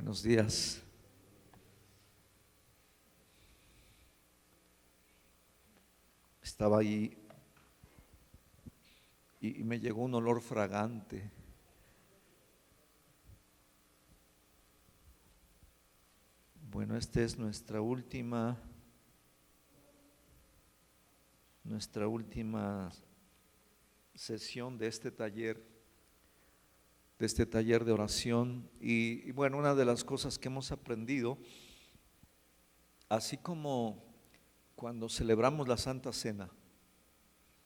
Buenos días. Estaba ahí y me llegó un olor fragante. Bueno, esta es nuestra última sesión de este taller de oración. Y bueno, una de las cosas que hemos aprendido, así como cuando celebramos la Santa Cena,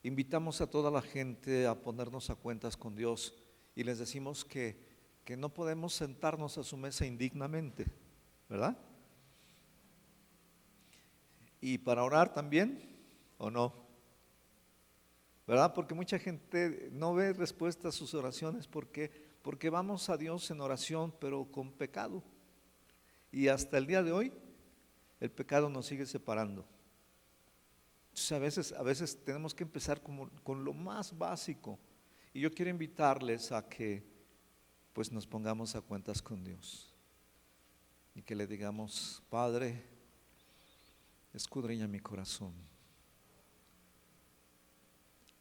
invitamos a toda la gente a ponernos a cuentas con Dios y les decimos que no podemos sentarnos a su mesa indignamente, ¿verdad? Y para orar también, ¿o no? ¿Verdad? Porque mucha gente no ve respuesta a sus oraciones porque vamos a Dios en oración, pero con pecado. Y hasta el día de hoy, el pecado nos sigue separando. Entonces a veces tenemos que empezar con lo más básico. Y yo quiero invitarles a que pues nos pongamos a cuentas con Dios. Y que le digamos: Padre, escudriña mi corazón.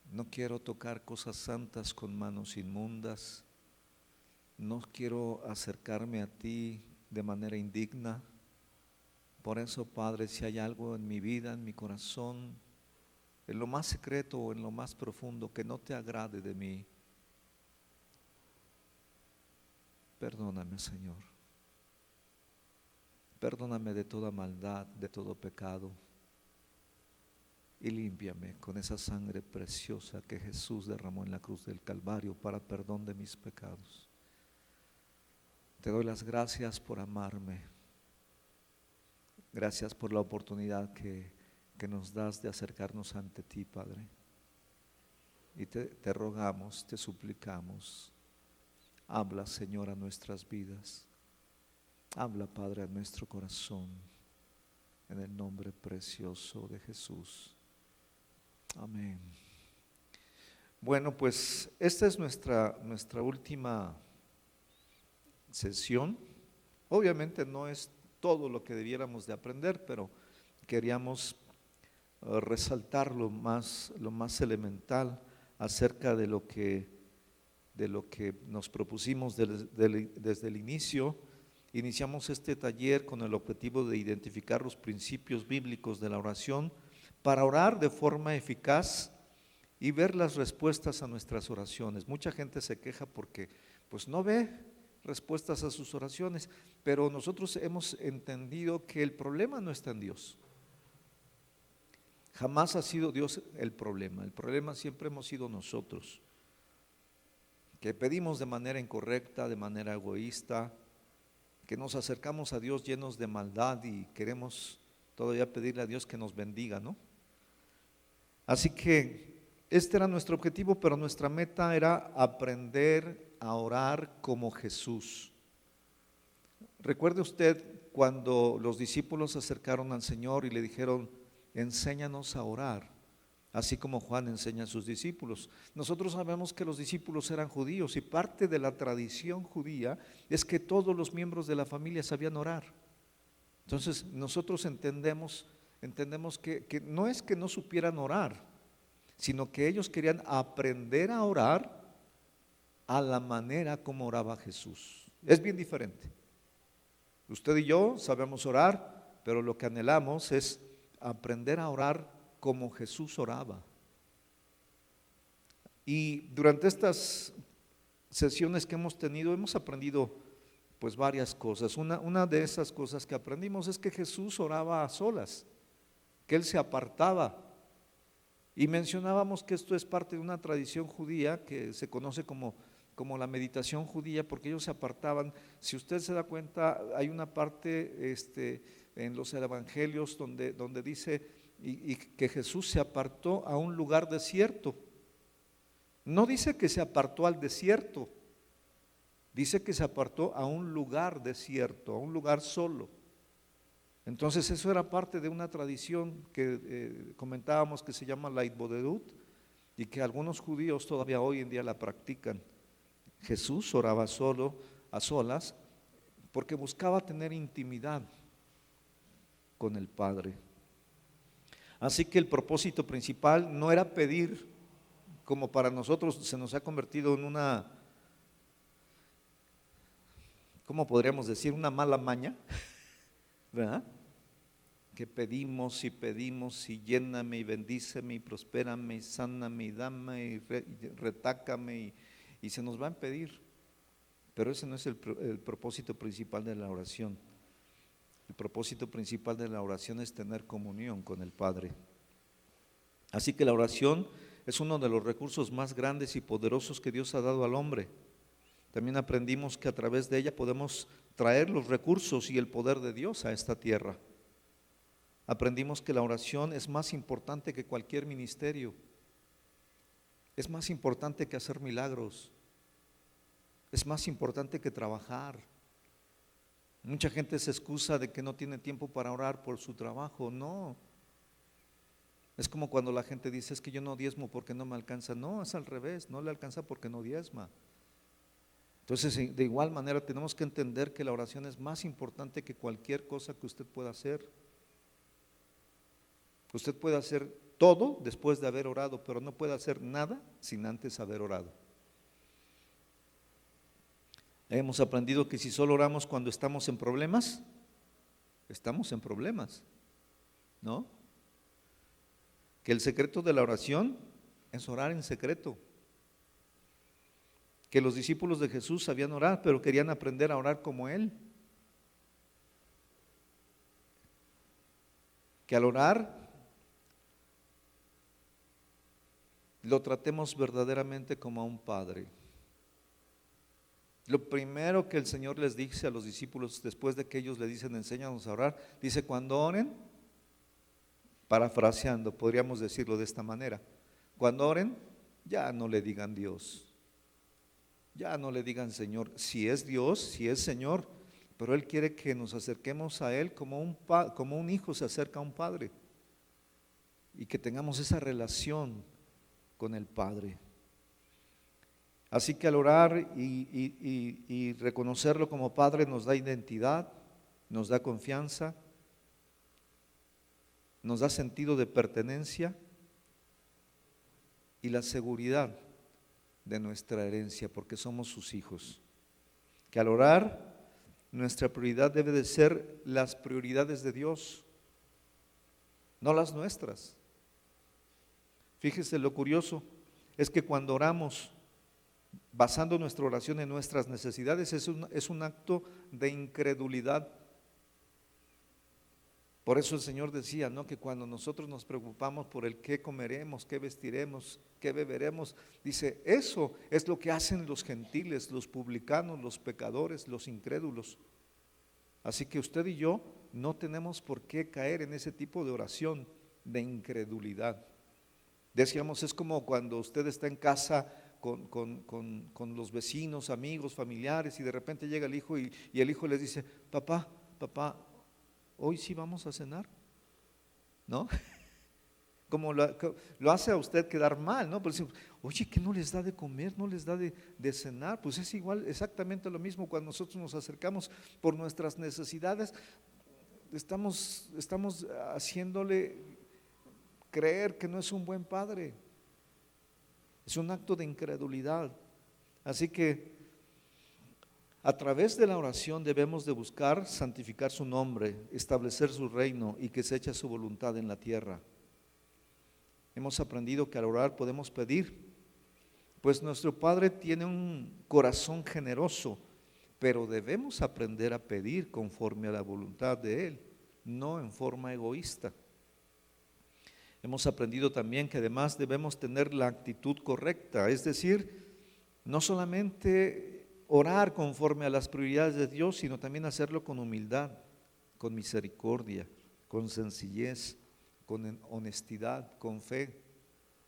No quiero tocar cosas santas con manos inmundas. No quiero acercarme a ti de manera indigna. Por eso, Padre, si hay algo en mi vida, en mi corazón, en lo más secreto o en lo más profundo que no te agrade de mí, perdóname, Señor. Perdóname de toda maldad, de todo pecado, y límpiame con esa sangre preciosa que Jesús derramó en la cruz del Calvario para perdón de mis pecados. Te doy las gracias por amarme. Gracias por la oportunidad que nos das de acercarnos ante ti, Padre. Y te rogamos, te suplicamos, habla, Señor, a nuestras vidas. Habla, Padre, a nuestro corazón, en el nombre precioso de Jesús. Amén. Bueno, pues esta es nuestra última sesión. Obviamente no es todo lo que debiéramos de aprender, pero queríamos resaltar lo más elemental acerca de lo que nos propusimos desde el inicio. Iniciamos este taller con el objetivo de identificar los principios bíblicos de la oración para orar de forma eficaz y ver las respuestas a nuestras oraciones. Mucha gente se queja porque pues no ve respuestas a sus oraciones, pero nosotros hemos entendido que el problema no está en Dios. Jamás ha sido Dios el problema siempre hemos sido nosotros, que pedimos de manera incorrecta, de manera egoísta, que nos acercamos a Dios llenos de maldad y queremos todavía pedirle a Dios que nos bendiga, ¿no? Así que este era nuestro objetivo, pero nuestra meta era aprender a orar como Jesús. Recuerde usted cuando los discípulos se acercaron al Señor y le dijeron: enséñanos a orar, así como Juan enseña a sus discípulos. Nosotros sabemos que los discípulos eran judíos y parte de la tradición judía es que todos los miembros de la familia sabían orar. Entonces nosotros entendemos que no es que no supieran orar, sino que ellos querían aprender a orar a la manera como oraba Jesús. Es bien diferente. Usted y yo sabemos orar, pero lo que anhelamos es aprender a orar como Jesús oraba. Y durante estas sesiones que hemos tenido hemos aprendido pues varias cosas. Una de esas cosas que aprendimos es que Jesús oraba a solas, que Él se apartaba. Y mencionábamos que esto es parte de una tradición judía que se conoce como la meditación judía, porque ellos se apartaban. Si usted se da cuenta, hay una parte en los evangelios donde dice y que Jesús se apartó a un lugar desierto. No dice que se apartó al desierto, dice que se apartó a un lugar desierto, a un lugar solo. Entonces eso era parte de una tradición que comentábamos que se llama la Itbodedut y que algunos judíos todavía hoy en día la practican. Jesús oraba solo, a solas, porque buscaba tener intimidad con el Padre. Así que el propósito principal no era pedir, como para nosotros se nos ha convertido en una, ¿cómo podríamos decir? Una mala maña, ¿verdad? Que pedimos y lléname y bendíceme y prospérame y sáname y dame y retácame y se nos va a pedir. Pero ese no es el propósito principal de la oración. El propósito principal de la oración es tener comunión con el Padre. Así que la oración es uno de los recursos más grandes y poderosos que Dios ha dado al hombre. También aprendimos que a través de ella podemos traer los recursos y el poder de Dios a esta tierra. Aprendimos que la oración es más importante que cualquier ministerio. Es más importante que hacer milagros. Es más importante que trabajar. Mucha gente se excusa de que no tiene tiempo para orar por su trabajo. No. Es como cuando la gente dice, es que yo no diezmo porque no me alcanza. No, es al revés, no le alcanza porque no diezma. Entonces, de igual manera tenemos que entender que la oración es más importante que cualquier cosa que usted pueda hacer. Usted puede hacer todo después de haber orado, pero no puede hacer nada sin antes haber orado. Hemos aprendido que si solo oramos cuando estamos en problemas, ¿no? Que el secreto de la oración es orar en secreto. Que los discípulos de Jesús sabían orar, pero querían aprender a orar como Él. Que al orar lo tratemos verdaderamente como a un padre. Lo primero que el Señor les dice a los discípulos después de que ellos le dicen enséñanos a orar, dice cuando oren, parafraseando, podríamos decirlo de esta manera, cuando oren ya no le digan Dios, ya no le digan Señor, si es Dios, si es Señor, pero Él quiere que nos acerquemos a Él como un hijo se acerca a un padre y que tengamos esa relación con el Padre. Así que al orar y reconocerlo como Padre nos da identidad, nos da confianza, nos da sentido de pertenencia y la seguridad de nuestra herencia, porque somos sus hijos. Que al orar, nuestra prioridad debe de ser las prioridades de Dios, no las nuestras. Fíjese lo curioso, es que cuando oramos, basando nuestra oración en nuestras necesidades, es un acto de incredulidad. Por eso el Señor decía, ¿no?, que cuando nosotros nos preocupamos por el qué comeremos, qué vestiremos, qué beberemos, dice, eso es lo que hacen los gentiles, los publicanos, los pecadores, los incrédulos. Así que usted y yo no tenemos por qué caer en ese tipo de oración de incredulidad. Decíamos, es como cuando usted está en casa con los vecinos, amigos, familiares, y de repente llega el hijo y el hijo les dice, papá, hoy sí vamos a cenar, ¿no? Como lo hace a usted quedar mal, ¿no? Pero oye, ¿qué no les da de comer? ¿No les da de cenar? Pues es igual, exactamente lo mismo cuando nosotros nos acercamos por nuestras necesidades, estamos haciéndole creer que no es un buen padre. Es un acto de incredulidad. Así que a través de la oración debemos de buscar santificar su nombre, establecer su reino y que se eche su voluntad en la tierra. Hemos aprendido que al orar podemos pedir, pues nuestro Padre tiene un corazón generoso, pero debemos aprender a pedir conforme a la voluntad de Él, no en forma egoísta. Hemos aprendido también que además debemos tener la actitud correcta, es decir, no solamente orar conforme a las prioridades de Dios, sino también hacerlo con humildad, con misericordia, con sencillez, con honestidad, con fe.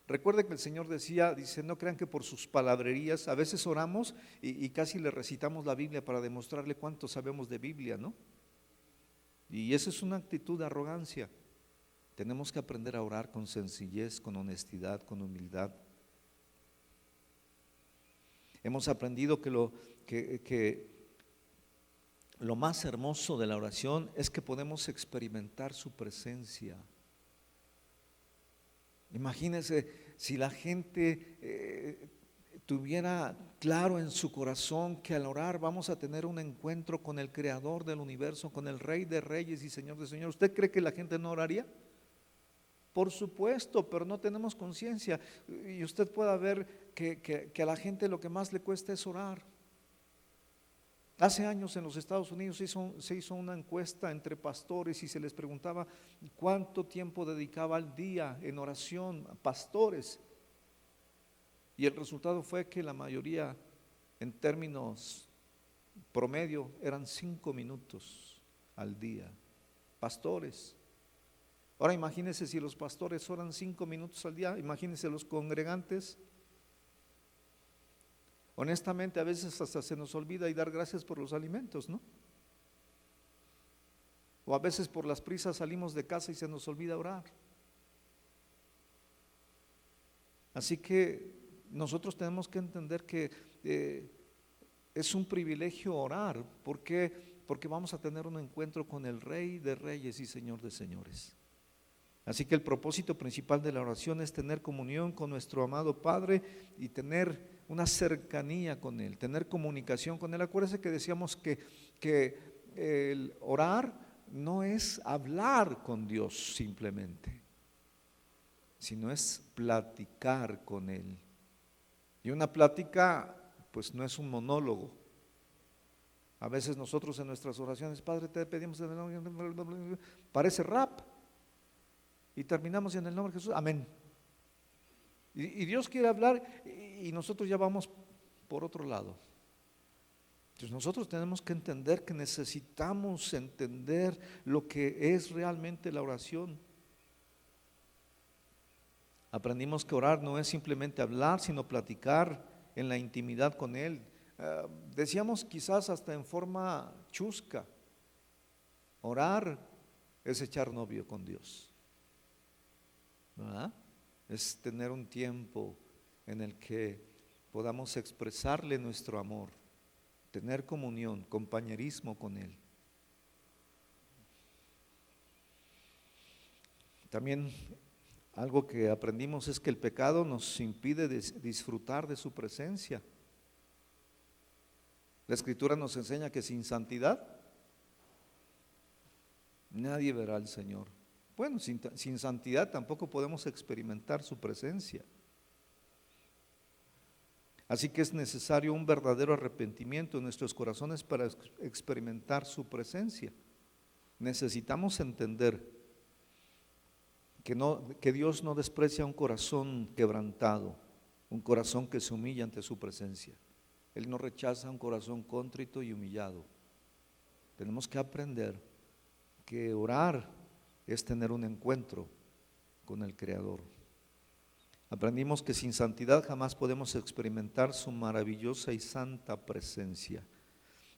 Recuerde que el Señor dice, no crean que por sus palabrerías, a veces oramos y casi le recitamos la Biblia para demostrarle cuánto sabemos de Biblia, ¿no? Y esa es una actitud de arrogancia. Tenemos que aprender a orar con sencillez, con honestidad, con humildad. Hemos aprendido que lo más hermoso de la oración es que podemos experimentar su presencia. Imagínense si la gente tuviera claro en su corazón que al orar vamos a tener un encuentro con el Creador del universo, con el Rey de Reyes y Señor de Señores. ¿Usted cree que la gente no oraría? Por supuesto, pero no tenemos conciencia. Y usted puede ver que a la gente lo que más le cuesta es orar. Hace años en los Estados Unidos se hizo una encuesta entre pastores y se les preguntaba cuánto tiempo dedicaba al día en oración a pastores. Y el resultado fue que la mayoría, en términos promedio, eran 5 minutos al día. Pastores. Ahora imagínense si los pastores oran 5 minutos al día, imagínense los congregantes. Honestamente, a veces hasta se nos olvida y dar gracias por los alimentos, ¿no? O a veces por las prisas salimos de casa y se nos olvida orar. Así que nosotros tenemos que entender que es un privilegio orar. ¿Por qué? Porque vamos a tener un encuentro con el Rey de Reyes y Señor de Señores. Así que el propósito principal de la oración es tener comunión con nuestro amado Padre y tener una cercanía con Él, tener comunicación con Él. Acuérdense que decíamos que el orar no es hablar con Dios simplemente, sino es platicar con Él. Y una plática pues no es un monólogo. A veces nosotros en nuestras oraciones, Padre, te pedimos en el nombre, parece rap. Y terminamos en el nombre de Jesús, amén. Y Dios quiere hablar y nosotros ya vamos por otro lado. Entonces nosotros tenemos que entender que necesitamos entender lo que es realmente la oración. Aprendimos que orar no es simplemente hablar, sino platicar en la intimidad con Él. Decíamos quizás hasta en forma chusca, orar es echar novio con Dios. ¿Verdad? Es tener un tiempo en el que podamos expresarle nuestro amor, tener comunión, compañerismo con Él. También algo que aprendimos es que el pecado nos impide disfrutar de su presencia. La Escritura nos enseña que sin santidad nadie verá al Señor. Bueno, sin santidad tampoco podemos experimentar su presencia. Así que es necesario un verdadero arrepentimiento en nuestros corazones para experimentar su presencia. Necesitamos entender que Dios no desprecia un corazón quebrantado, un corazón que se humilla ante su presencia. Él no rechaza un corazón contrito y humillado. Tenemos que aprender que orar es tener un encuentro con el Creador. Aprendimos que sin santidad jamás podemos experimentar su maravillosa y santa presencia,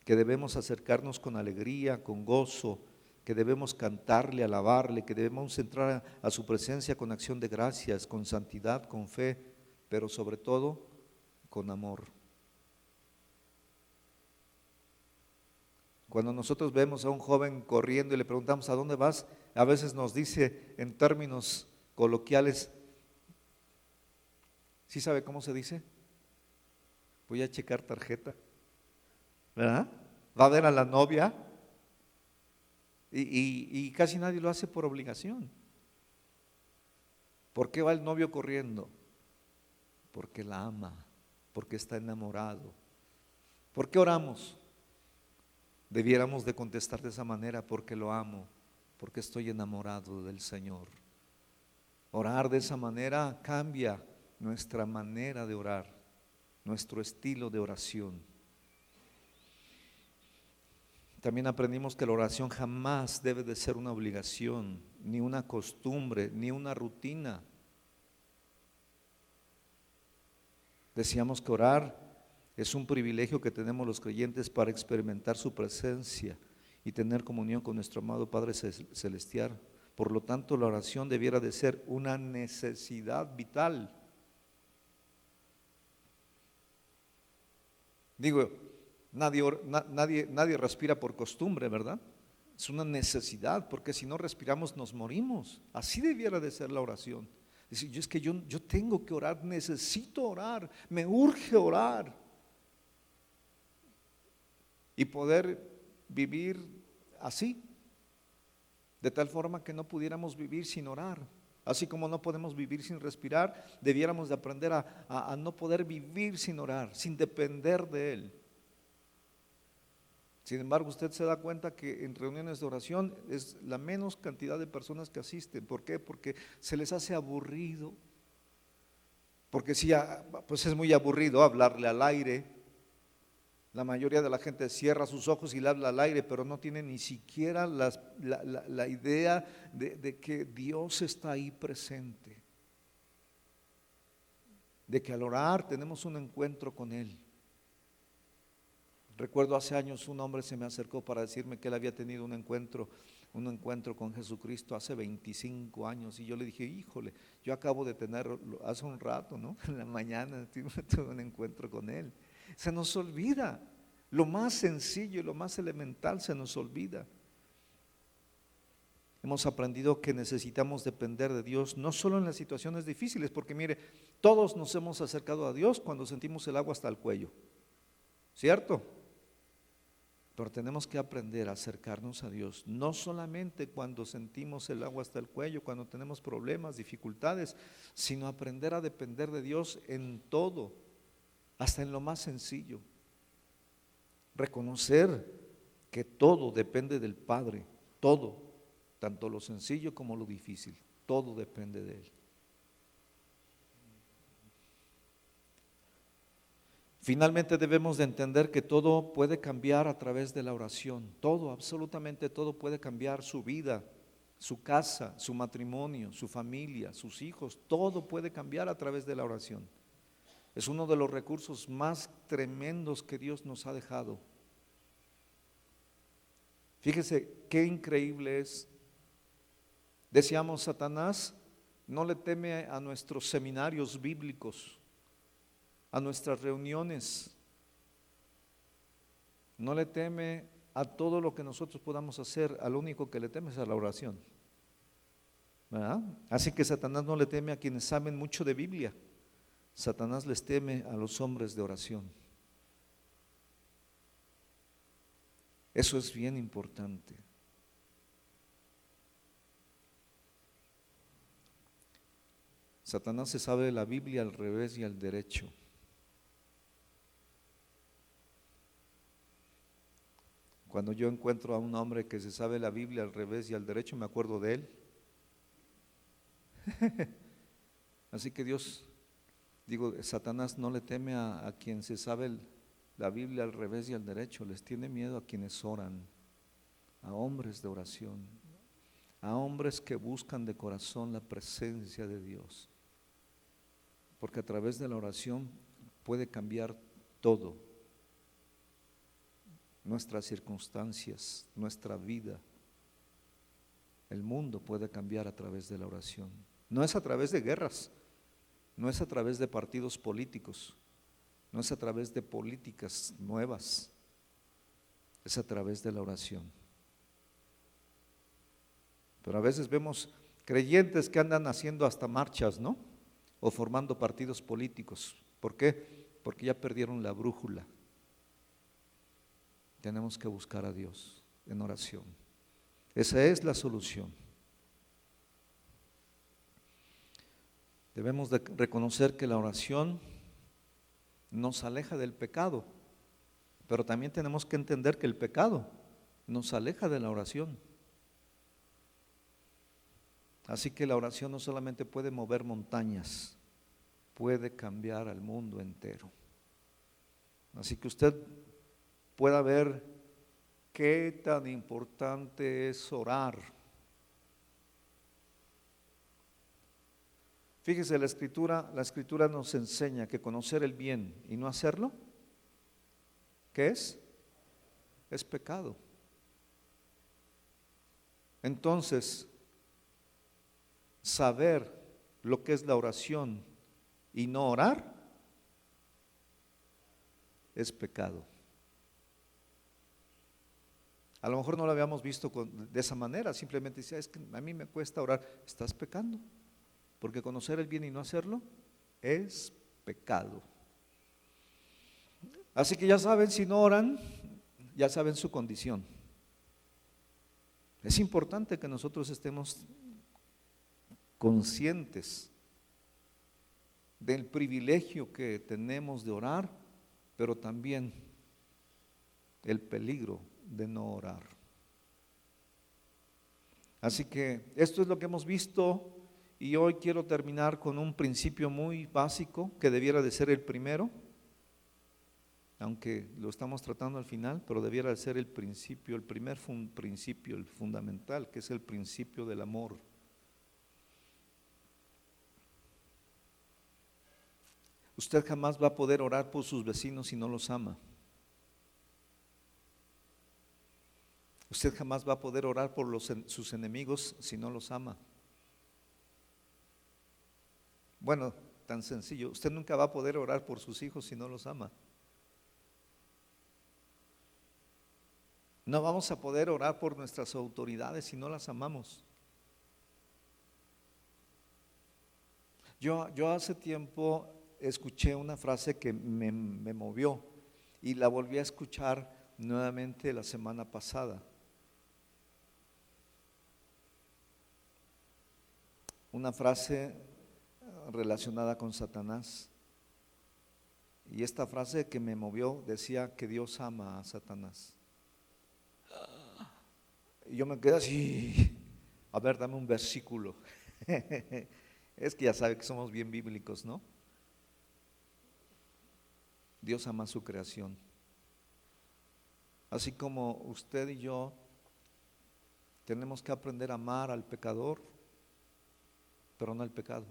que debemos acercarnos con alegría, con gozo, que debemos cantarle, alabarle, que debemos entrar a su presencia con acción de gracias, con santidad, con fe, pero sobre todo con amor. Cuando nosotros vemos a un joven corriendo y le preguntamos ¿a dónde vas? A veces nos dice en términos coloquiales, ¿sí sabe cómo se dice? Voy a checar tarjeta, ¿verdad? Va a ver a la novia y casi nadie lo hace por obligación. ¿Por qué va el novio corriendo? Porque la ama, porque está enamorado. ¿Por qué oramos? Debiéramos de contestar de esa manera, porque lo amo, porque estoy enamorado del Señor. Orar de esa manera cambia nuestra manera de orar, nuestro estilo de oración. También aprendimos que la oración jamás debe de ser una obligación, ni una costumbre, ni una rutina. Decíamos que orar es un privilegio que tenemos los creyentes para experimentar su presencia y tener comunión con nuestro amado Padre Celestial. Por lo tanto, la oración debiera de ser una necesidad vital. Digo, Nadie respira por costumbre, ¿verdad? Es una necesidad, porque si no respiramos nos morimos. Así debiera de ser la oración. Decir, yo tengo que orar, necesito orar, me urge orar. Y poder vivir así, de tal forma que no pudiéramos vivir sin orar. Así como no podemos vivir sin respirar, debiéramos de aprender a no poder vivir sin orar, sin depender de Él. Sin embargo, usted se da cuenta que en reuniones de oración es la menos cantidad de personas que asisten. ¿Por qué? Porque se les hace aburrido. Porque sí, pues es muy aburrido hablarle al aire. La mayoría de la gente cierra sus ojos y le habla al aire, pero no tiene ni siquiera la idea de que Dios está ahí presente. De que al orar tenemos un encuentro con Él. Recuerdo hace años un hombre se me acercó para decirme que él había tenido un encuentro con Jesucristo hace 25 años y yo le dije, híjole, yo acabo de tener hace un rato, ¿no? En la mañana tuve un encuentro con Él. Se nos olvida, lo más sencillo y lo más elemental se nos olvida. Hemos aprendido que necesitamos depender de Dios, no solo en las situaciones difíciles, porque mire, todos nos hemos acercado a Dios cuando sentimos el agua hasta el cuello, ¿cierto? Pero tenemos que aprender a acercarnos a Dios, no solamente cuando sentimos el agua hasta el cuello, cuando tenemos problemas, dificultades, sino aprender a depender de Dios en todo, hasta en lo más sencillo. Reconocer que todo depende del Padre, todo, tanto lo sencillo como lo difícil, todo depende de Él. Finalmente debemos de entender que todo puede cambiar a través de la oración. Todo, absolutamente todo puede cambiar, su vida, su casa, su matrimonio, su familia, sus hijos. Todo puede cambiar a través de la oración. Es uno de los recursos más tremendos que Dios nos ha dejado. Fíjese qué increíble es. Decíamos, Satanás no le teme a nuestros seminarios bíblicos, a nuestras reuniones, no le teme a todo lo que nosotros podamos hacer, al único que le teme es a la oración, ¿verdad? Así que Satanás no le teme a quienes saben mucho de Biblia, Satanás les teme a los hombres de oración. Eso es bien importante. Satanás se sabe de la Biblia al revés y al derecho. Cuando yo encuentro a un hombre que se sabe la Biblia al revés y al derecho, me acuerdo de él. Así que Satanás no le teme a quien se sabe la Biblia al revés y al derecho, les tiene miedo a quienes oran, a hombres de oración, a hombres que buscan de corazón la presencia de Dios. Porque a través de la oración puede cambiar todo. Nuestras circunstancias, nuestra vida, el mundo puede cambiar a través de la oración. No es a través de guerras, no es a través de partidos políticos, no es a través de políticas nuevas, es a través de la oración. Pero a veces vemos creyentes que andan haciendo hasta marchas, ¿no? O formando partidos políticos. ¿Por qué? Porque ya perdieron la brújula. Tenemos que buscar a Dios en oración. Esa es la solución. Debemos de reconocer que la oración nos aleja del pecado, pero también tenemos que entender que el pecado nos aleja de la oración. Así que la oración no solamente puede mover montañas, puede cambiar al mundo entero. Así que usted pueda ver qué tan importante es orar. Fíjese, la escritura nos enseña que conocer el bien y no hacerlo, ¿qué es? Es pecado. Entonces, saber lo que es la oración y no orar es pecado. A lo mejor no lo habíamos visto de esa manera, simplemente decía, es que a mí me cuesta orar. Estás pecando, porque conocer el bien y no hacerlo es pecado. Así que ya saben, si no oran, ya saben su condición. Es importante que nosotros estemos conscientes del privilegio que tenemos de orar, pero también el peligro de no orar. Así que esto es lo que hemos visto y hoy quiero terminar con un principio muy básico que debiera de ser el primero, aunque lo estamos tratando al final, pero debiera de ser el principio, el primer principio, el fundamental, que es el principio del amor. Usted jamás va a poder orar por sus vecinos si no los ama. Usted jamás va a poder orar por sus enemigos si no los ama. Bueno, tan sencillo, usted nunca va a poder orar por sus hijos si no los ama. No vamos a poder orar por nuestras autoridades si no las amamos. Yo hace tiempo escuché una frase que me movió y la volví a escuchar nuevamente la semana pasada. Una frase relacionada con Satanás. Y esta frase que me movió decía que Dios ama a Satanás. Y yo me quedé así, a ver, dame un versículo. Es que ya sabe que somos bien bíblicos, ¿no? Dios ama su creación. Así como usted y yo tenemos que aprender a amar al pecador, pero no al pecado.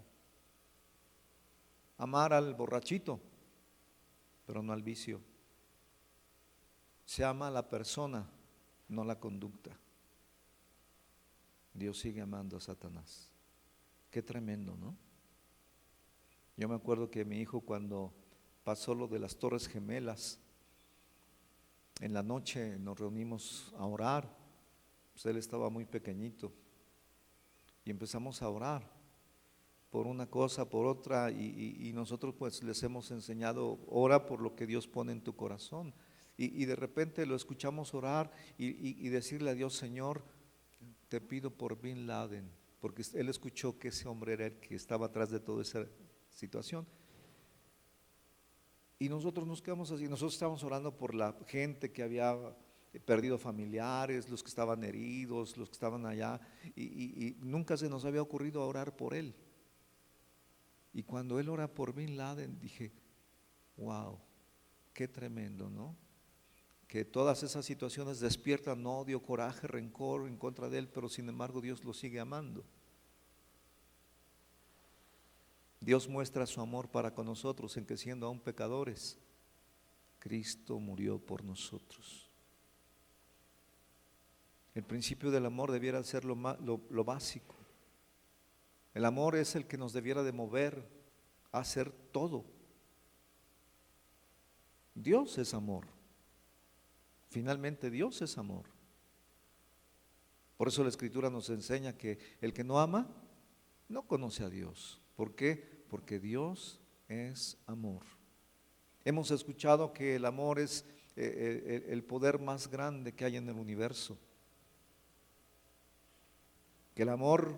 Amar al borrachito, pero no al vicio. Se ama a la persona, no la conducta. Dios sigue amando a Satanás. Qué tremendo, ¿no? Yo me acuerdo que mi hijo, cuando pasó lo de las Torres Gemelas, en la noche nos reunimos a orar. Pues él estaba muy pequeñito y empezamos a orar por una cosa, por otra, y nosotros pues les hemos enseñado, ora por lo que Dios pone en tu corazón. Y de repente lo escuchamos orar y decirle a Dios: Señor, te pido por Bin Laden, porque él escuchó que ese hombre era el que estaba atrás de toda esa situación. Y nosotros nos quedamos así, nosotros estábamos orando por la gente que había perdido familiares, los que estaban heridos, los que estaban allá, y nunca se nos había ocurrido orar por él. Y cuando él ora por Bin Laden, dije, wow, qué tremendo, ¿no? Que todas esas situaciones despiertan odio, coraje, rencor en contra de él, pero sin embargo Dios lo sigue amando. Dios muestra su amor para con nosotros en que, siendo aún pecadores, Cristo murió por nosotros. El principio del amor debiera ser lo básico. El amor es el que nos debiera de mover a hacer todo. Dios es amor. Finalmente Dios es amor. Por eso la Escritura nos enseña que el que no ama no conoce a Dios. ¿Por qué? Porque Dios es amor. Hemos escuchado que el amor es el poder más grande que hay en el universo. Que el amor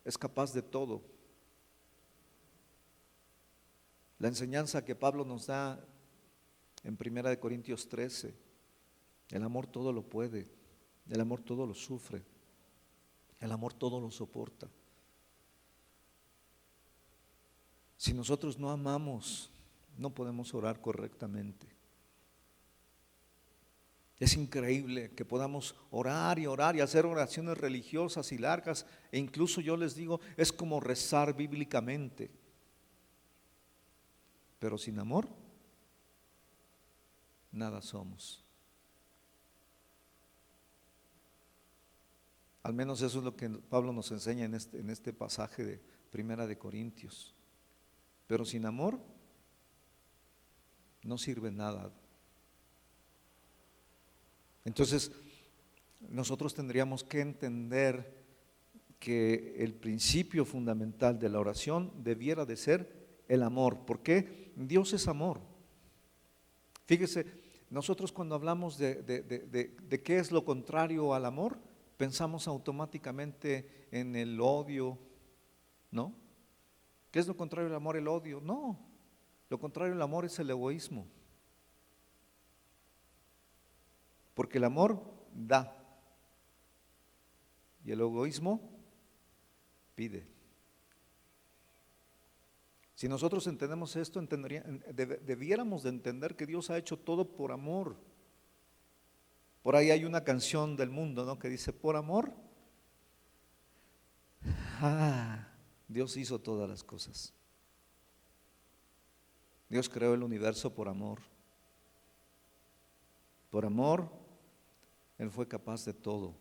es capaz de todo. La enseñanza que Pablo nos da en 1 Corintios 13, el amor todo lo puede, el amor todo lo sufre, el amor todo lo soporta. Si nosotros no amamos, no podemos orar correctamente. Es increíble que podamos orar y hacer oraciones religiosas y largas, e incluso yo les digo, es como rezar bíblicamente. Pero sin amor, nada somos. Al menos eso es lo que Pablo nos enseña en este pasaje de 1 Corintios. Pero sin amor no sirve nada. Entonces, nosotros tendríamos que entender que el principio fundamental de la oración debiera de ser el amor. ¿Por qué? Dios es amor. Fíjese, nosotros cuando hablamos de qué es lo contrario al amor, pensamos automáticamente en el odio, ¿no? ¿Qué es lo contrario al amor? El odio. No, lo contrario al amor es el egoísmo. Porque el amor da y el egoísmo pide. Si nosotros entendemos esto, debiéramos de entender que Dios ha hecho todo por amor. Por ahí hay una canción del mundo, ¿no?, que dice, por amor, Dios hizo todas las cosas. Dios creó el universo por amor. Por amor, Él fue capaz de todo.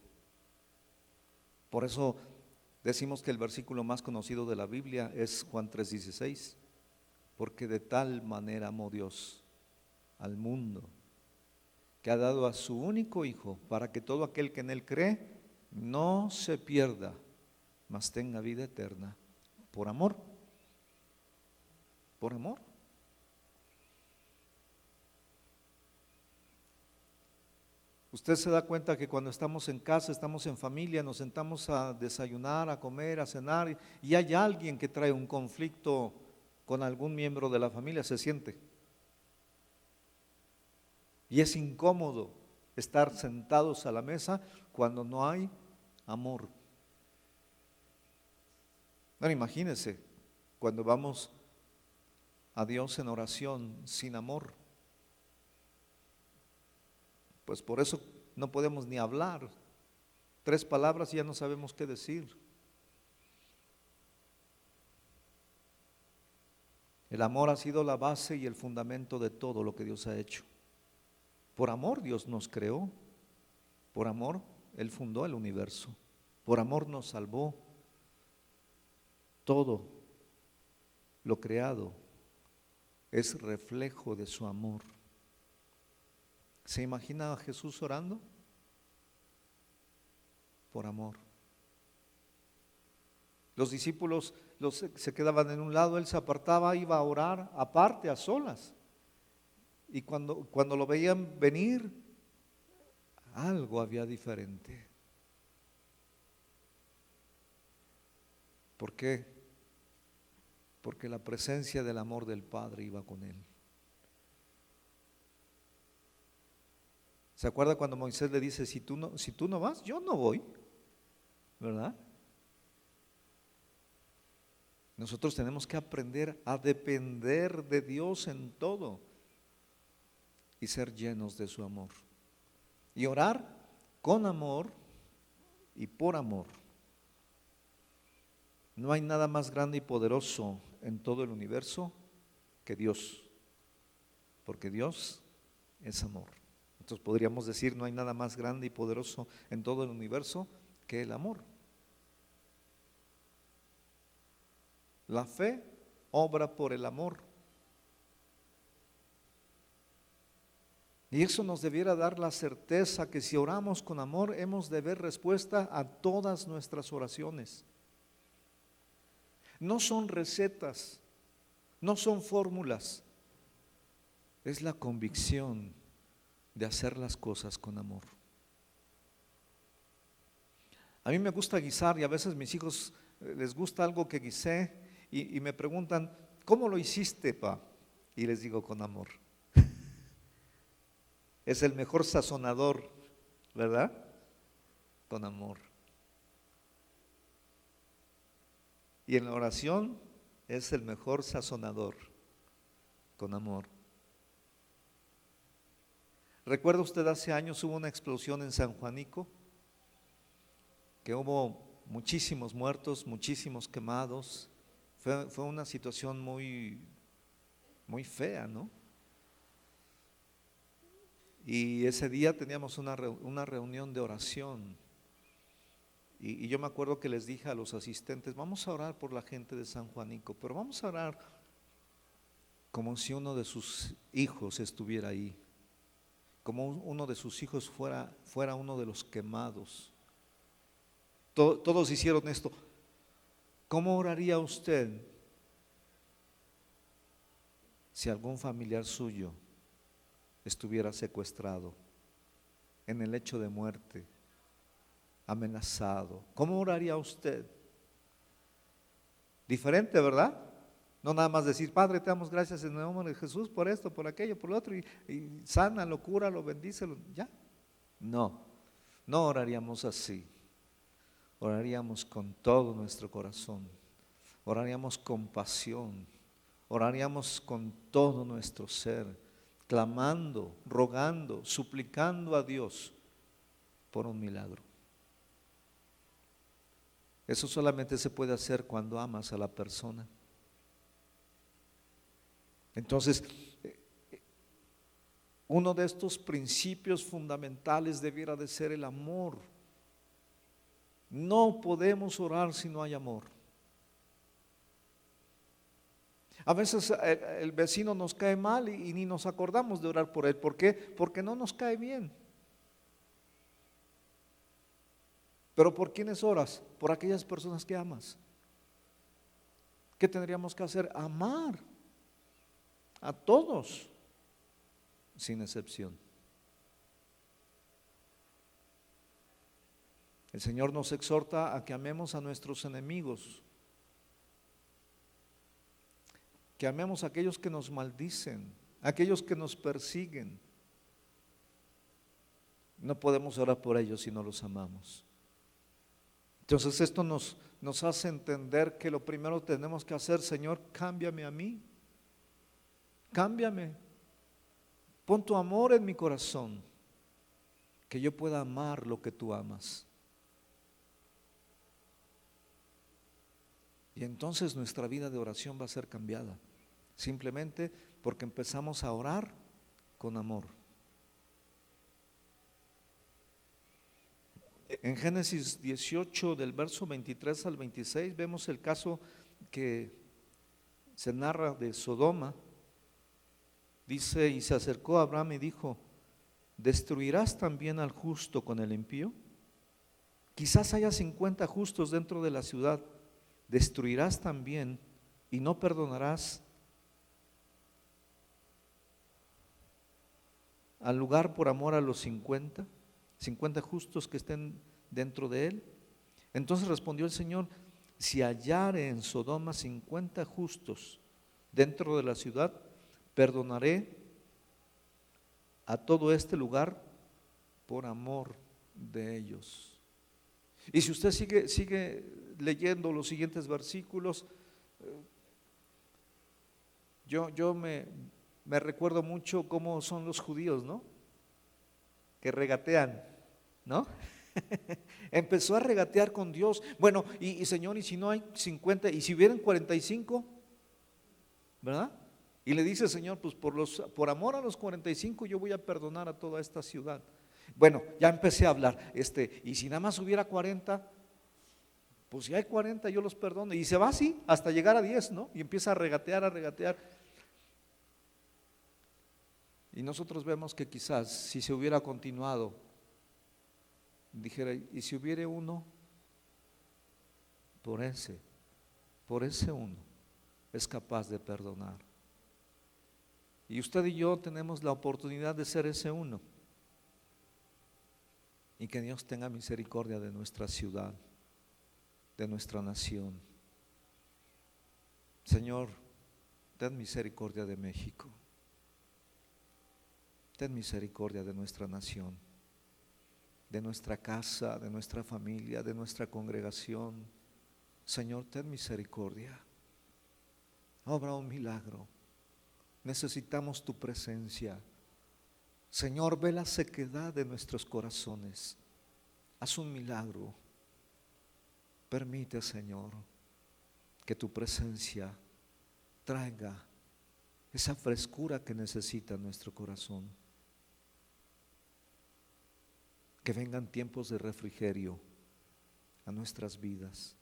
Por eso decimos que el versículo más conocido de la Biblia es Juan 3:16, porque de tal manera amó Dios al mundo, que ha dado a su único Hijo, para que todo aquel que en Él cree no se pierda, mas tenga vida eterna. Por amor. Por amor. Usted se da cuenta que cuando estamos en casa, estamos en familia, nos sentamos a desayunar, a comer, a cenar, y hay alguien que trae un conflicto con algún miembro de la familia, se siente. Y es incómodo estar sentados a la mesa cuando no hay amor. Bueno, imagínense, cuando vamos a Dios en oración sin amor, pues por eso no podemos ni hablar. 3 palabras y ya no sabemos qué decir. El amor ha sido la base y el fundamento de todo lo que Dios ha hecho. Por amor Dios nos creó. Por amor Él fundó el universo. Por amor nos salvó. Todo lo creado es reflejo de su amor. ¿Se imagina a Jesús orando? Por amor. Los discípulos se quedaban en un lado, Él se apartaba, iba a orar aparte, a solas. Y cuando lo veían venir, algo había diferente. ¿Por qué? Porque la presencia del amor del Padre iba con Él. ¿Se acuerda cuando Moisés le dice, si tú no vas, yo no voy? ¿Verdad? Nosotros tenemos que aprender a depender de Dios en todo y ser llenos de su amor. Y orar con amor y por amor. No hay nada más grande y poderoso en todo el universo que Dios, porque Dios es amor. Entonces podríamos decir, no hay nada más grande y poderoso en todo el universo que el amor. La fe obra por el amor. Y eso nos debiera dar la certeza que si oramos con amor, hemos de ver respuesta a todas nuestras oraciones. No son recetas, no son fórmulas, es la convicción de hacer las cosas con amor. A mí me gusta guisar y a veces a mis hijos les gusta algo que guisé y me preguntan, ¿cómo lo hiciste, pa? Y les digo, con amor. Es el mejor sazonador, ¿verdad? Con amor. Y en la oración es el mejor sazonador, con amor. ¿Recuerda usted hace años hubo una explosión en San Juanico? Que hubo muchísimos muertos, muchísimos quemados. Fue una situación muy, muy fea, ¿no? Y ese día teníamos una reunión de oración. Y yo me acuerdo que les dije a los asistentes, vamos a orar por la gente de San Juanico, pero vamos a orar como si uno de sus hijos estuviera ahí. como uno de sus hijos fuera uno de los quemados. Todos hicieron esto. ¿Cómo oraría usted si algún familiar suyo estuviera secuestrado, en el lecho de muerte, amenazado? ¿Cómo oraría usted? Diferente, ¿verdad? No nada más decir, Padre, te damos gracias en el nombre de Jesús por esto, por aquello, por lo otro, y sana, lo cura, lo bendice, ya. No, no oraríamos así. Oraríamos con todo nuestro corazón, oraríamos con pasión, oraríamos con todo nuestro ser, clamando, rogando, suplicando a Dios por un milagro. Eso solamente se puede hacer cuando amas a la persona. Entonces, uno de estos principios fundamentales debiera de ser el amor. No podemos orar si no hay amor. A veces el vecino nos cae mal y ni nos acordamos de orar por él. ¿Por qué? Porque no nos cae bien. Pero ¿por quiénes oras? Por aquellas personas que amas. ¿Qué tendríamos que hacer? Amar a todos, sin excepción. El Señor nos exhorta a que amemos a nuestros enemigos, que amemos a aquellos que nos maldicen, a aquellos que nos persiguen. No podemos orar por ellos si no los amamos. Entonces esto nos hace entender que lo primero que tenemos que hacer, Señor, cámbiame a mí, cámbiame, pon tu amor en mi corazón, que yo pueda amar lo que tú amas. Y entonces nuestra vida de oración va a ser cambiada, simplemente porque empezamos a orar con amor. En Génesis 18, del verso 23 al 26, vemos el caso que se narra de Sodoma. Dice, y se acercó a Abraham y dijo, ¿destruirás también al justo con el impío? Quizás haya 50 justos dentro de la ciudad. ¿Destruirás también y no perdonarás al lugar por amor a los 50 justos que estén dentro de él? Entonces respondió el Señor, si hallare en Sodoma 50 justos dentro de la ciudad, perdonaré a todo este lugar por amor de ellos. Y si usted sigue leyendo los siguientes versículos, yo me recuerdo mucho cómo son los judíos, ¿no? Que regatean, ¿no? Empezó a regatear con Dios. Bueno, y Señor, y si no hay 50, y si hubieran 45, ¿verdad? Y le dice, Señor, pues por amor a los 45 yo voy a perdonar a toda esta ciudad. Bueno, ya empecé a hablar, y si nada más hubiera 40, pues si hay 40 yo los perdono. Y se va así hasta llegar a 10, ¿no? Y empieza a regatear, a regatear. Y nosotros vemos que quizás si se hubiera continuado, dijera, y si hubiera uno, por ese uno es capaz de perdonar. Y usted y yo tenemos la oportunidad de ser ese uno. Y que Dios tenga misericordia de nuestra ciudad, de nuestra nación. Señor, ten misericordia de México. Ten misericordia de nuestra nación, de nuestra casa, de nuestra familia, de nuestra congregación. Señor, ten misericordia. Obra un milagro. Necesitamos tu presencia. Señor, ve la sequedad de nuestros corazones. Haz un milagro. Permite, Señor, que tu presencia traiga esa frescura que necesita nuestro corazón. Que vengan tiempos de refrigerio a nuestras vidas.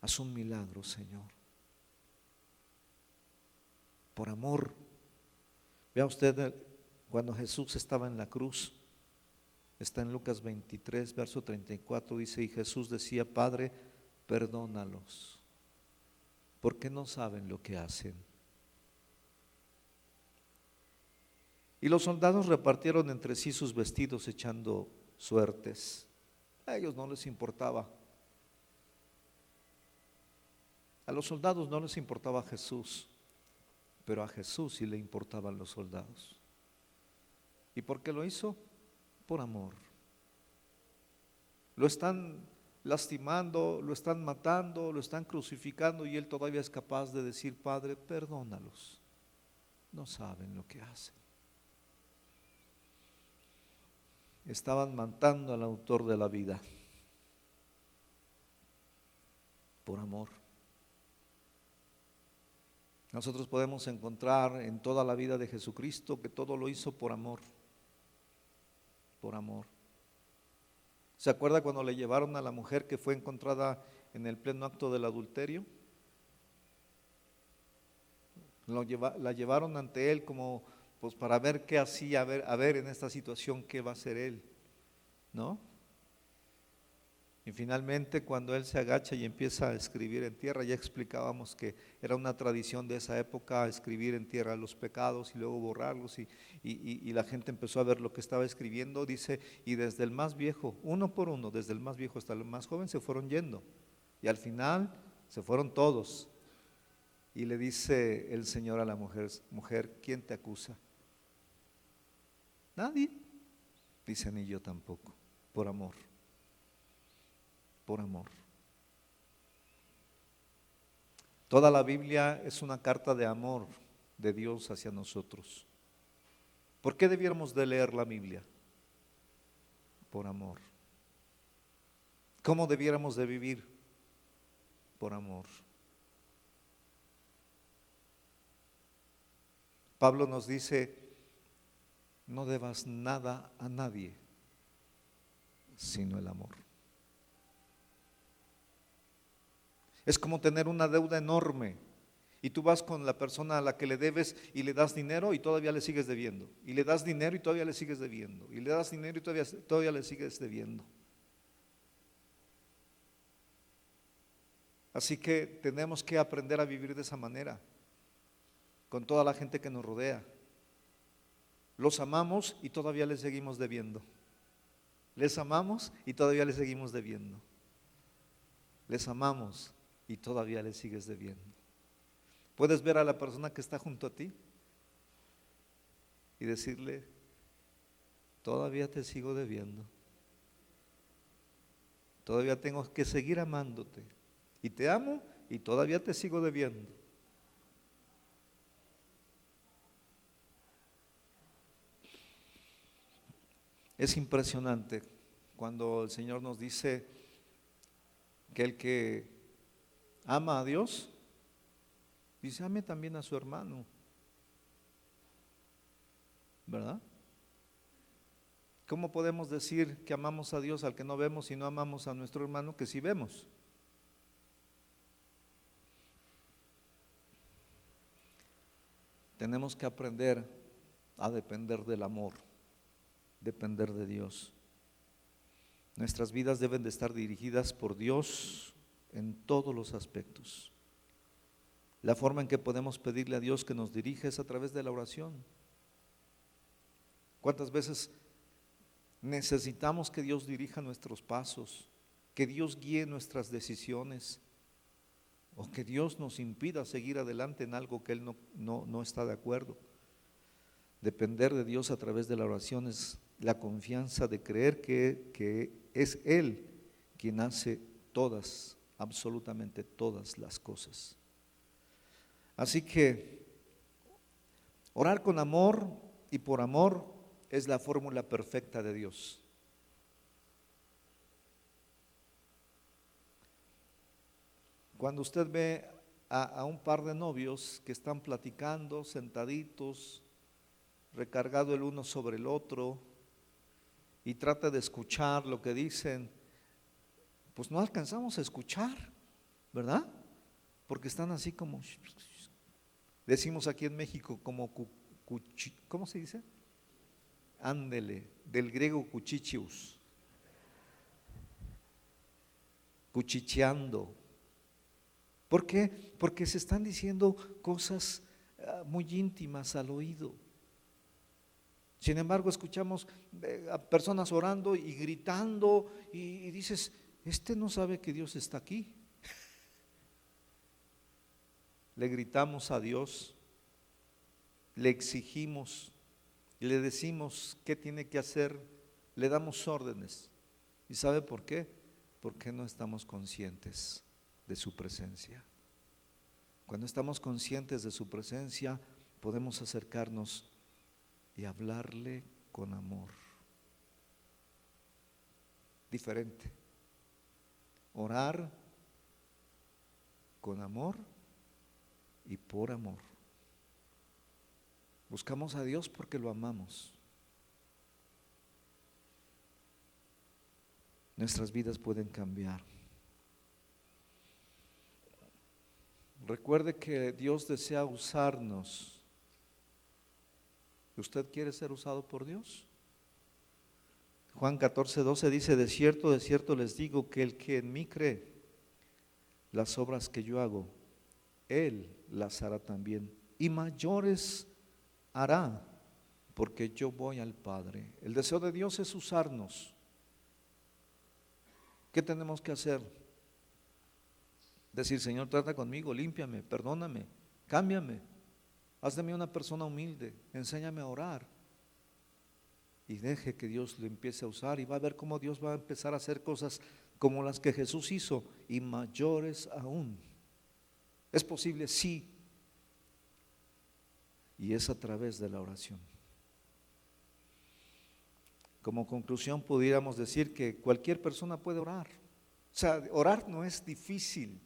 Haz un milagro, Señor. Por amor. Vea usted Cuando Jesús estaba en la cruz, está en Lucas 23, verso 34, dice, y Jesús decía, Padre, perdónalos, porque no saben lo que hacen. Y los soldados repartieron entre sí sus vestidos echando suertes. A ellos no les importaba. A los soldados no les importaba Jesús, pero a Jesús sí le importaban los soldados. ¿Y por qué lo hizo? Por amor. Lo están lastimando, lo están matando, lo están crucificando y él todavía es capaz de decir, Padre, perdónalos, no saben lo que hacen. Estaban matando al autor de la vida por amor. Nosotros podemos encontrar en toda la vida de Jesucristo que todo lo hizo por amor, por amor. ¿Se acuerda cuando le llevaron a la mujer que fue encontrada en el pleno acto del adulterio? La llevaron ante él como pues para ver qué hacía, a ver en esta situación qué va a hacer él, ¿no? Y finalmente cuando él se agacha y empieza a escribir en tierra, ya explicábamos que era una tradición de esa época escribir en tierra los pecados y luego borrarlos y la gente empezó a ver lo que estaba escribiendo, dice, y desde el más viejo, uno por uno, desde el más viejo hasta el más joven se fueron yendo y al final se fueron todos y le dice el Señor a la mujer, mujer, ¿quién te acusa? Nadie. Dice, ni yo tampoco, por amor. Por amor. Toda la Biblia es una carta de amor de Dios hacia nosotros. ¿Por qué debiéramos de leer la Biblia? Por amor. ¿Cómo debiéramos de vivir? Por amor. Pablo nos dice, no debas nada a nadie, sino el amor. Es como tener una deuda enorme y tú vas con la persona a la que le debes y le das dinero y todavía le sigues debiendo. Y le das dinero y todavía le sigues debiendo. Y le das dinero y todavía le sigues debiendo. Así que tenemos que aprender a vivir de esa manera, con toda la gente que nos rodea. Los amamos y todavía les seguimos debiendo. Les amamos y todavía les seguimos debiendo. Les amamos y todavía le sigues debiendo. Puedes ver a la persona que está junto a ti y decirle, todavía te sigo debiendo. Todavía tengo que seguir amándote. Y te amo y todavía te sigo debiendo. Es impresionante cuando el Señor nos dice que el que ama a Dios, dice, ame también a su hermano, ¿verdad? ¿Cómo podemos decir que amamos a Dios al que no vemos y no amamos a nuestro hermano que sí vemos? Tenemos que aprender a depender del amor, depender de Dios. Nuestras vidas deben de estar dirigidas por Dios en todos los aspectos. La forma en que podemos pedirle a Dios que nos dirija es a través de la oración. ¿Cuántas veces necesitamos que Dios dirija nuestros pasos, que Dios guíe nuestras decisiones, o que Dios nos impida seguir adelante en algo que Él no está de acuerdo? Depender de Dios a través de la oración es la confianza de creer que es Él quien hace todas, absolutamente todas las cosas. Así que orar con amor y por amor es la fórmula perfecta de Dios. Cuando usted ve a un par de novios que están platicando, sentaditos, recargado el uno sobre el otro, y trata de escuchar lo que dicen, pues no alcanzamos a escuchar, ¿verdad? Porque están así como, decimos aquí en México, como, ¿cómo se dice? ándele, del griego cuchichius, cuchicheando. ¿Por qué? Porque se están diciendo cosas muy íntimas al oído. Sin embargo, escuchamos a personas orando y gritando y dices, este no sabe que Dios está aquí. Le gritamos a Dios, le exigimos, le decimos qué tiene que hacer, le damos órdenes. ¿Y sabe por qué? Porque no estamos conscientes de su presencia. Cuando estamos conscientes de su presencia, podemos acercarnos y hablarle con amor. Diferente. Orar con amor y por amor. Buscamos a Dios porque lo amamos. Nuestras vidas pueden cambiar. Recuerde que Dios desea usarnos. ¿Usted quiere ser usado por Dios? Juan 14:12 dice, de cierto les digo que el que en mí cree, las obras que yo hago, Él las hará también. Y mayores hará, porque yo voy al Padre. El deseo de Dios es usarnos. ¿Qué tenemos que hacer? Decir, Señor, trata conmigo, límpiame, perdóname, cámbiame, haz de mí una persona humilde, enséñame a orar. Y deje que Dios le empiece a usar y va a ver cómo Dios va a empezar a hacer cosas como las que Jesús hizo y mayores aún. ¿Es posible? Sí. Y es a través de la oración. Como conclusión pudiéramos decir que cualquier persona puede orar. O sea, orar no es difícil.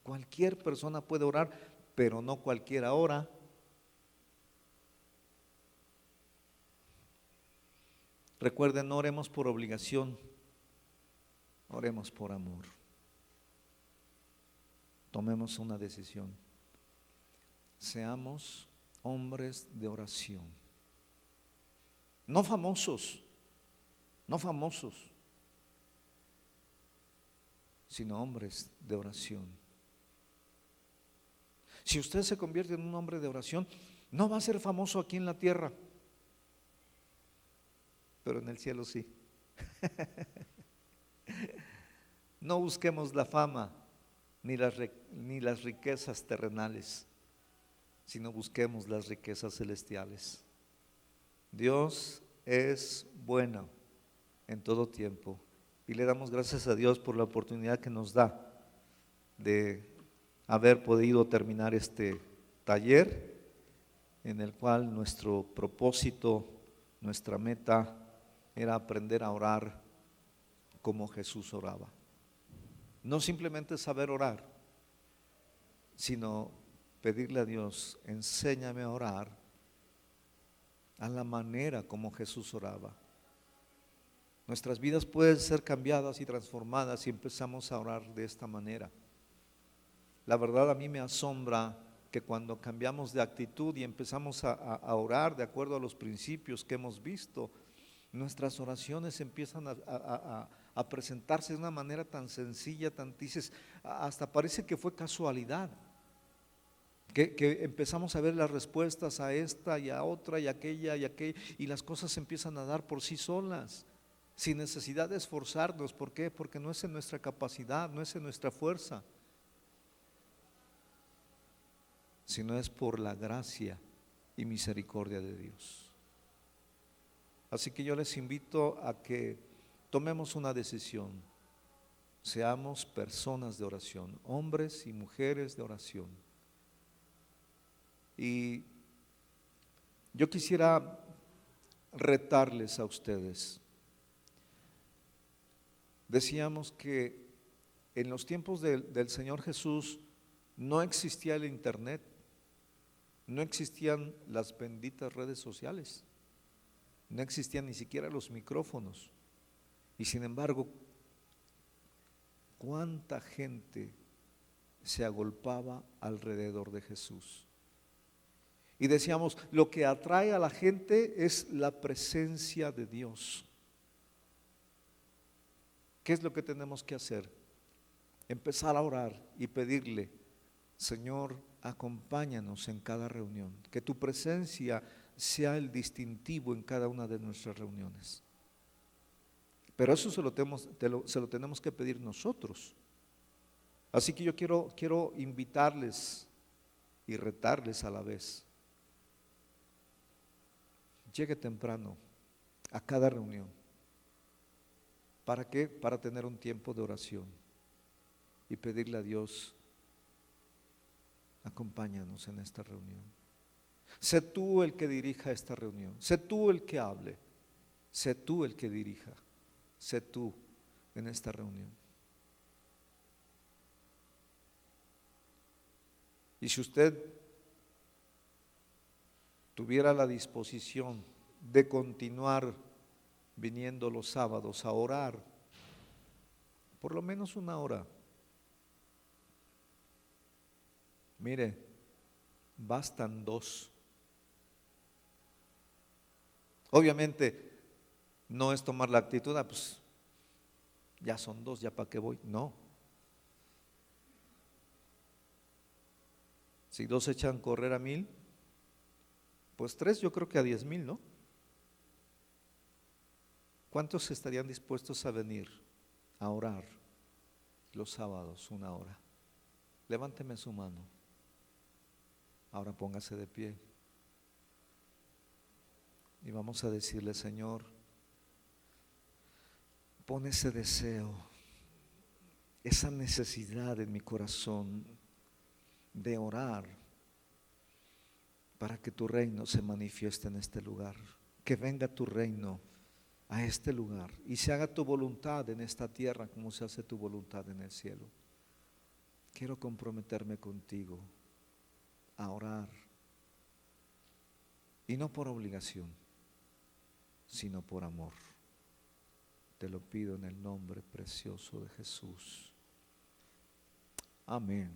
Cualquier persona puede orar, pero no cualquiera ora. Recuerden, no oremos por obligación, oremos por amor. Tomemos una decisión. Seamos hombres de oración. No famosos, sino hombres de oración. Si usted se convierte en un hombre de oración, no va a ser famoso aquí en la tierra, pero en el cielo sí. No busquemos la fama ni las riquezas terrenales, sino busquemos las riquezas celestiales. Dios es bueno en todo tiempo y le damos gracias a Dios por la oportunidad que nos da de haber podido terminar este taller en el cual nuestro propósito, nuestra meta era aprender a orar como Jesús oraba. No simplemente saber orar, sino pedirle a Dios, enséñame a orar a la manera como Jesús oraba. Nuestras vidas pueden ser cambiadas y transformadas si empezamos a orar de esta manera. La verdad, a mí me asombra que cuando cambiamos de actitud y empezamos a orar de acuerdo a los principios que hemos visto, nuestras oraciones empiezan a presentarse de una manera tan sencilla, dices, hasta parece que fue casualidad, que empezamos a ver las respuestas a esta y a otra y a aquella y las cosas empiezan a dar por sí solas, sin necesidad de esforzarnos. ¿Por qué? Porque no es en nuestra capacidad, no es en nuestra fuerza, sino es por la gracia y misericordia de Dios. Así que yo les invito a que tomemos una decisión, seamos personas de oración, hombres y mujeres de oración. Y yo quisiera retarles a ustedes. Decíamos que en los tiempos del Señor Jesús no existía el internet, no existían las benditas redes sociales, no existían ni siquiera los micrófonos. Y sin embargo, cuánta gente se agolpaba alrededor de Jesús. Y decíamos, lo que atrae a la gente es la presencia de Dios. ¿Qué es lo que tenemos que hacer? Empezar a orar y pedirle, Señor, acompáñanos en cada reunión, que tu presencia sea el distintivo en cada una de nuestras reuniones. Pero eso se lo tenemos que pedir nosotros. Así que yo quiero invitarles y retarles a la vez. Llegue temprano a cada reunión. ¿Para qué? Para tener un tiempo de oración y pedirle a Dios, acompáñanos en esta reunión. Sé tú el que dirija esta reunión, sé tú el que hable, sé tú el que dirija, sé tú en esta reunión. Y si usted tuviera la disposición de continuar viniendo los sábados a orar, por lo menos una hora, mire, bastan 2. Obviamente no es tomar la actitud, pues ya son 2, ya para qué voy. No. Si 2 echan a correr a 1000, pues 3 yo creo que a 10,000, ¿no? ¿Cuántos estarían dispuestos a venir a orar los sábados una hora? Levánteme su mano. Ahora póngase de pie. Y vamos a decirle, Señor, pon ese deseo, esa necesidad en mi corazón de orar para que tu reino se manifieste en este lugar. Que venga tu reino a este lugar y se haga tu voluntad en esta tierra como se hace tu voluntad en el cielo. Quiero comprometerme contigo a orar, y no por obligación, sino por amor. Te lo pido en el nombre precioso de Jesús. Amén.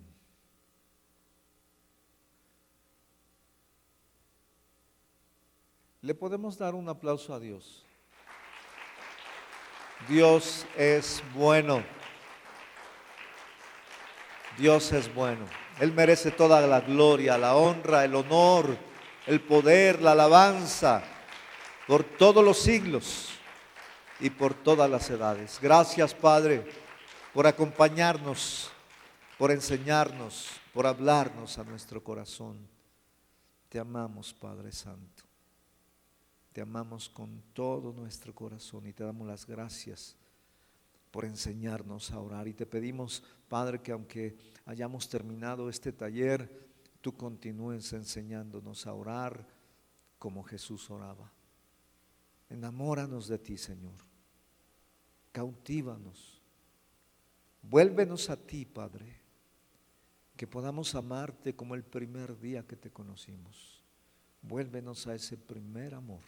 Le podemos dar un aplauso a Dios. Dios es bueno. Dios es bueno. Él merece toda la gloria, la honra, el honor, el poder, la alabanza por todos los siglos y por todas las edades. Gracias, Padre, por acompañarnos, por enseñarnos, por hablarnos a nuestro corazón. Te amamos, Padre Santo. Te amamos con todo nuestro corazón y te damos las gracias por enseñarnos a orar. Y te pedimos, Padre, que aunque hayamos terminado este taller, tú continúes enseñándonos a orar como Jesús oraba. Enamóranos de ti, Señor. Cautívanos. Vuélvenos a ti, Padre, que podamos amarte como el primer día que te conocimos. Vuélvenos a ese primer amor.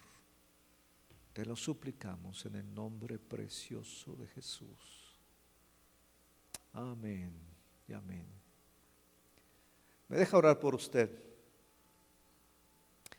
Te lo suplicamos en el nombre precioso de Jesús. Amén y amén. Me deja orar por usted.